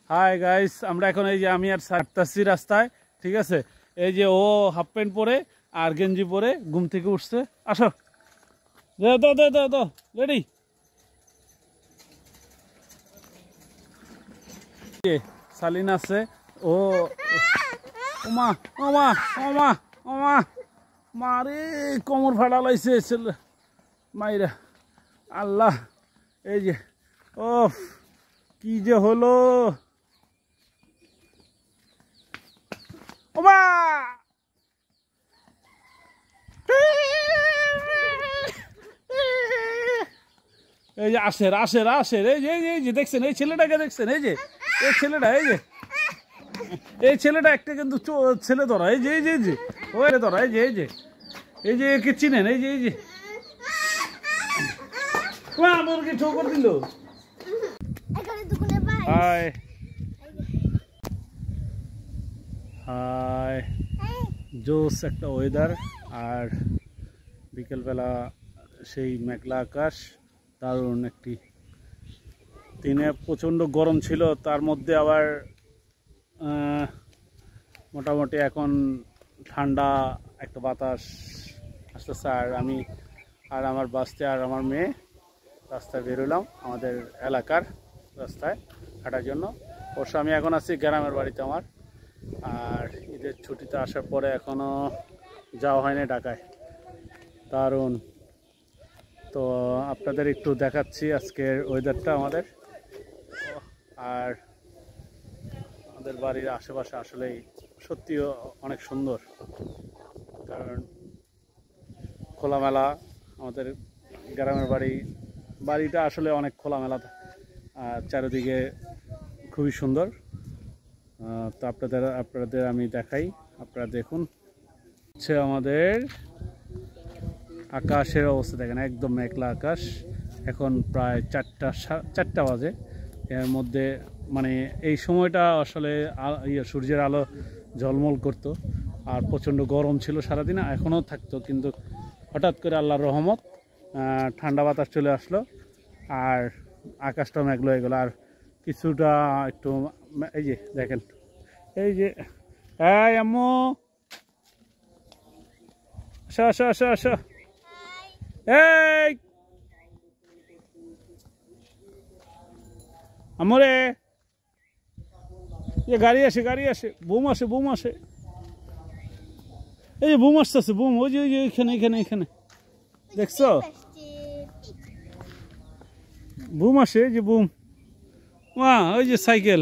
Hi guys, আমরা এখন এই যে আমি আর সারতাছি রাস্তায়, ঠিক আছে। এই যে ও হাফ প্যান্ট পরে আর গেঞ্জি পরে ঘুম থেকে উঠছে। আসো, দাও দাও দাও দাও, রেডি। সালিন আছে, ও ওমা ওমা ওমা ওমা মারে, কোমর ফাটা লাইছে ছেলে মাইরা, আল্লাহ। এই যে ও কি যে হলো, ওমা এই যে আসের আসের আসের, এই যে দেখছেন এই ছেলেটাকে, দেখছেন এই যে এই ছেলেটা, এই ছেলেটা একটা কিন্তু ছেলে ধরা, এই যে ওই ধরা, এই যে একে চিনেন, এই যে আমাকে ঠোকর দিল। হাই হাই, জোস একটা ওয়েদার, আর বিকেলবেলা সেই মেঘলা আকাশ, দারুণ একটি দিনে। প্রচণ্ড গরম ছিল, তার মধ্যে আবার মোটামুটি এখন ঠান্ডা একটা বাতাস আসতেছে। আর আমি আর আমার বাসতে আর আমার মেয়ে রাস্তায় বেরোলাম, আমাদের এলাকার রাস্তায় হাঁটার জন্য। অবশ্য আমি এখন আছি গ্রামের বাড়িতে আমার, আর ঈদের ছুটিতে আসার পরে এখনও যাওয়া হয়নি ঢাকায়। দারুণ। তো আপনাদের একটু দেখাচ্ছি আজকের ওয়েদারটা আমাদের, আর আমাদের বাড়ির আশেপাশে আসলেই সত্যিও অনেক সুন্দর, কারণ খোলামেলা। আমাদের গ্রামের বাড়িটা আসলে অনেক খোলামেলা, আর চারিদিকে খুবই সুন্দর। তো আপনাদের আমি দেখাই, আপনারা দেখুন। হচ্ছে আমাদের আকাশের অবস্থা দেখেন, একদম মেঘলা আকাশ। এখন প্রায় 4টা বাজে। এর মধ্যে মানে এই সময়টা আসলে সূর্যের আলো ঝলমল করতো, আর প্রচণ্ড গরম ছিল সারাদিন, এখনও থাকতো, কিন্তু হঠাৎ করে আল্লাহর রহমত ঠান্ডা বাতাস চলে আসলো, আর আকাশটা মেঘলা হয়ে গেল। আর কিছুটা একটু এই যে দেখেন, এই যে এই আম্মু, আসো আসো আসো আসো, এই আমরে, গাড়ি আসে, বুম আসে, এই যে বুম আসতেছে, বুম ওই যে এখানে দেখছো, বুম আসে, এই যে বুম, ওই যে সাইকেল,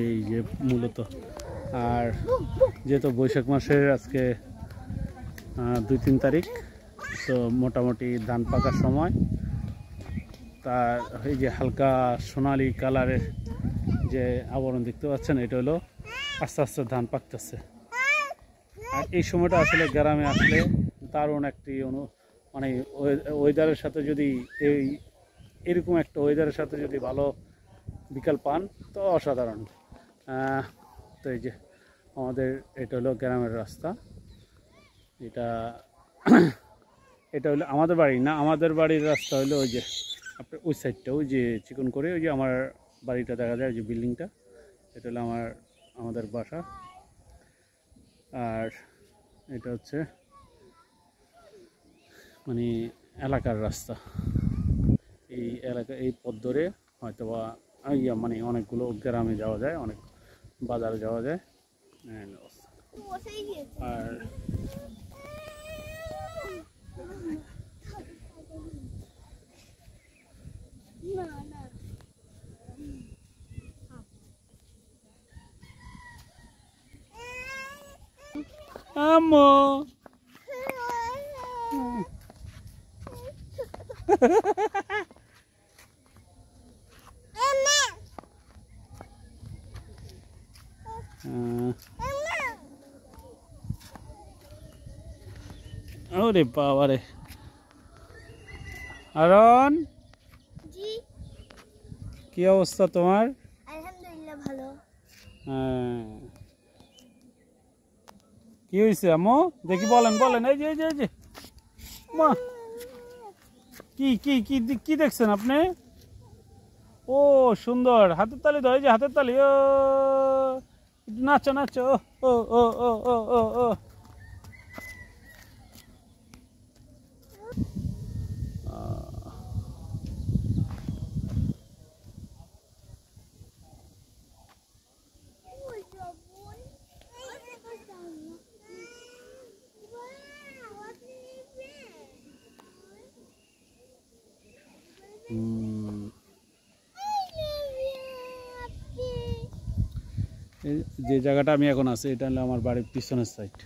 এই যে মূলত। আর যেহেতু বৈশাখ মাসের আজকে 2-3 তারিখ, তো মোটামুটি ধান পাকার সময়। তার এই যে হালকা সোনালি কালারের যে আবরণ দেখতে পাচ্ছেন, এটা হলো আস্তে আস্তে ধান পাকতেছে। আর এই সময়টা আসলে গ্রামে আসলে দারুণ একটি মানে ওয়েদারের সাথে যদি এরকম একটা ওয়েদারের সাথে যদি ভালো বিকাল পান, তো অসাধারণ। তো এই যে আমাদের এটা হলো গ্রামের রাস্তা, এটা হলো আমাদের বাড়ি না, আমাদের বাড়ির রাস্তা হলো ওই যে আপনার ওই সাইডটা, ওই যে চিকন করে ওই যে আমার বাড়িটা দেখা যায়, ওই যে বিল্ডিংটা, এটা হলো আমাদের বাসা। আর এটা হচ্ছে মানে এলাকার রাস্তা। এই এলাকা, এই পথ ধরে হয়তো বা মানে অনেকগুলো গ্রামে যাওয়া যায়, অনেক বাজারে যাওয়া যায়। আর আম্মু ওরে বাবা রে, আরন কি অবস্থা তোমার? আলহামদুলিল্লাহ ভালো। কি হয়েছে আম্মু, দেখি বলেন। এই যে মা, কি দেখছেন আপনি? ও সুন্দর, হাতের তালি দাও, এই যে হাতের তালি, ও নাচো নাচো, ও ও ও ও ও ও যে জায়গাটা আমি এখন আছি এটা হলো আমার বাড়ির পিছনের সাইড।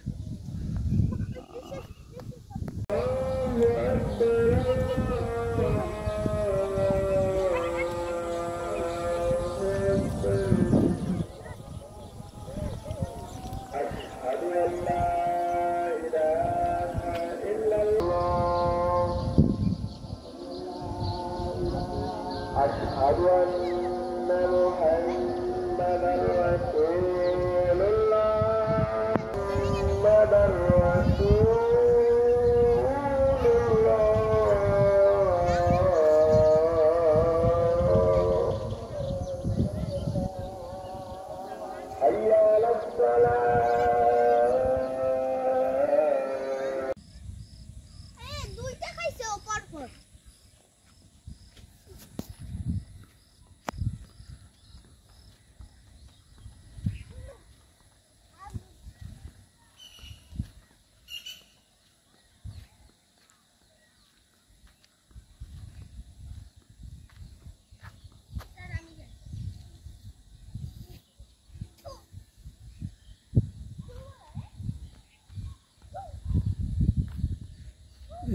أشهد أن محمدا رسول الله محمدا رسول الله حي على الصلاة দুইটা খাইছে পর পর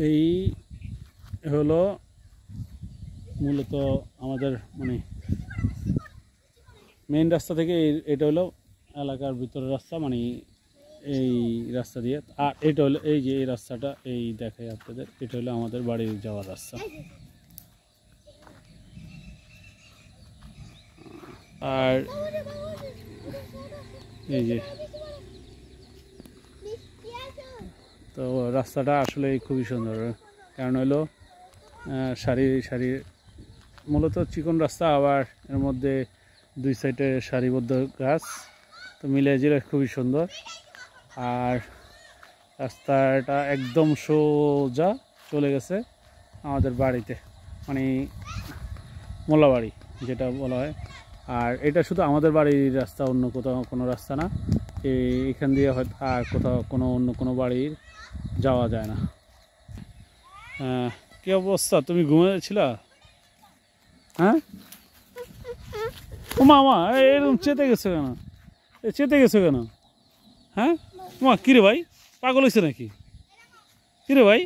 এই হলো মূলত আমাদের মানে মেইন রাস্তা থেকে এটা হলো এলাকার ভিতরের রাস্তা, মানে এই রাস্তা দিয়ে। আর এটা হলো এই যে এই রাস্তাটা, এই দেখাই আপনাদের, এটা হলো আমাদের বাড়ি যাওয়ার রাস্তা। আর এই যে তো রাস্তাটা আসলে খুবই সুন্দর, কারণ হলো সারি সারি মূলত চিকন রাস্তা, আবার এর মধ্যে দুই সাইডে সারিবদ্ধ গাছ, তো মিলে জিলে খুবই সুন্দর। আর রাস্তাটা একদম সোজা চলে গেছে আমাদের বাড়িতে, মানে মোল্লাবাড়ি যেটা বলা হয়। আর এটা শুধু আমাদের বাড়ির রাস্তা, অন্য কোথাও কোনো রাস্তা না। এখান দিয়ে হয়তো আর কোথাও অন্য কোনো বাড়ির যাওয়া যায় না। কী অবস্থা, তুমি ঘুমিয়েছিলা? হ্যাঁ ও মামা এরকম চেতে গেছো কেন? চেতে গেছো কেন? হ্যাঁ মা কিরে ভাই, পাগল হয়েছে নাকি? কিরে ভাই,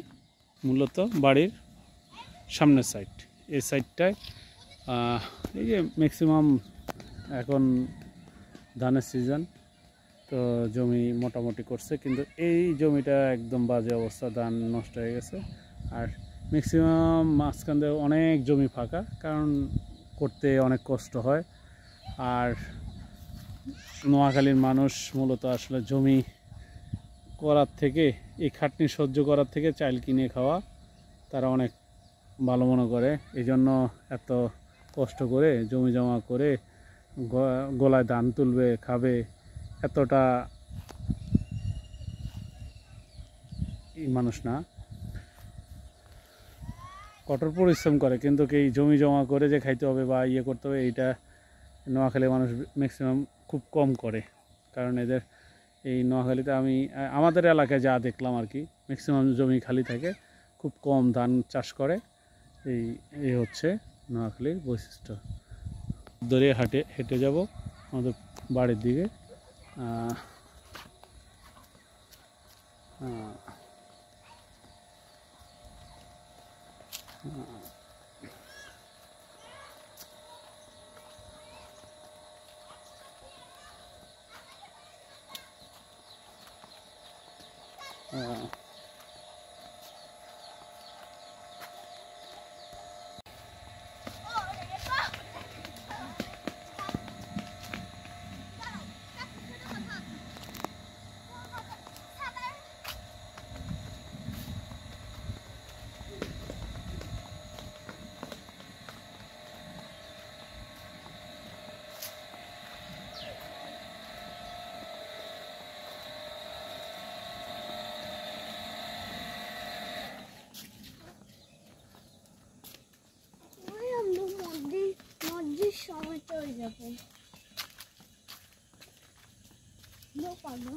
মূলত বাড়ির সামনের সাইড, এই সাইডটায় এই যে ম্যাক্সিমাম এখন ধানের সিজন, তো জমি মোটামুটি করছে, কিন্তু এই জমিটা একদম বাজে অবস্থা, ধান নষ্ট হয়ে গেছে। আর ম্যাক্সিমাম মাঝখান দিয়ে অনেক জমি ফাঁকা, কারণ করতে অনেক কষ্ট হয়। আর নোয়াখালীর মানুষ মূলত আসলে জমি করার থেকে, এই খাটনি সহ্য করার থেকে চাল কিনে খাওয়া তারা অনেক ভালো মনে করে। এই জন্য এত কষ্ট করে জমি জমা করে গলায় ধান তুলবে, খাবে, এতটা মানুষ না, কঠোর পরিশ্রম করে, কিন্তু এই জমি জমা করে যে খাইতে হবে বা ইয়ে করতে হবে, এইটা নোয়াখালী মানুষ ম্যাক্সিমাম খুব কম করে। কারণ এদের এই নোয়াখালীতে আমি আমাদের এলাকায় যা দেখলাম আর কি, ম্যাক্সিমাম জমি খালি থাকে, খুব কম ধান চাষ করে। এই হচ্ছে নোয়াখালীর বৈশিষ্ট্য। ধরে হেঁটে যাব আমাদের বাড়ির দিকে। ভালো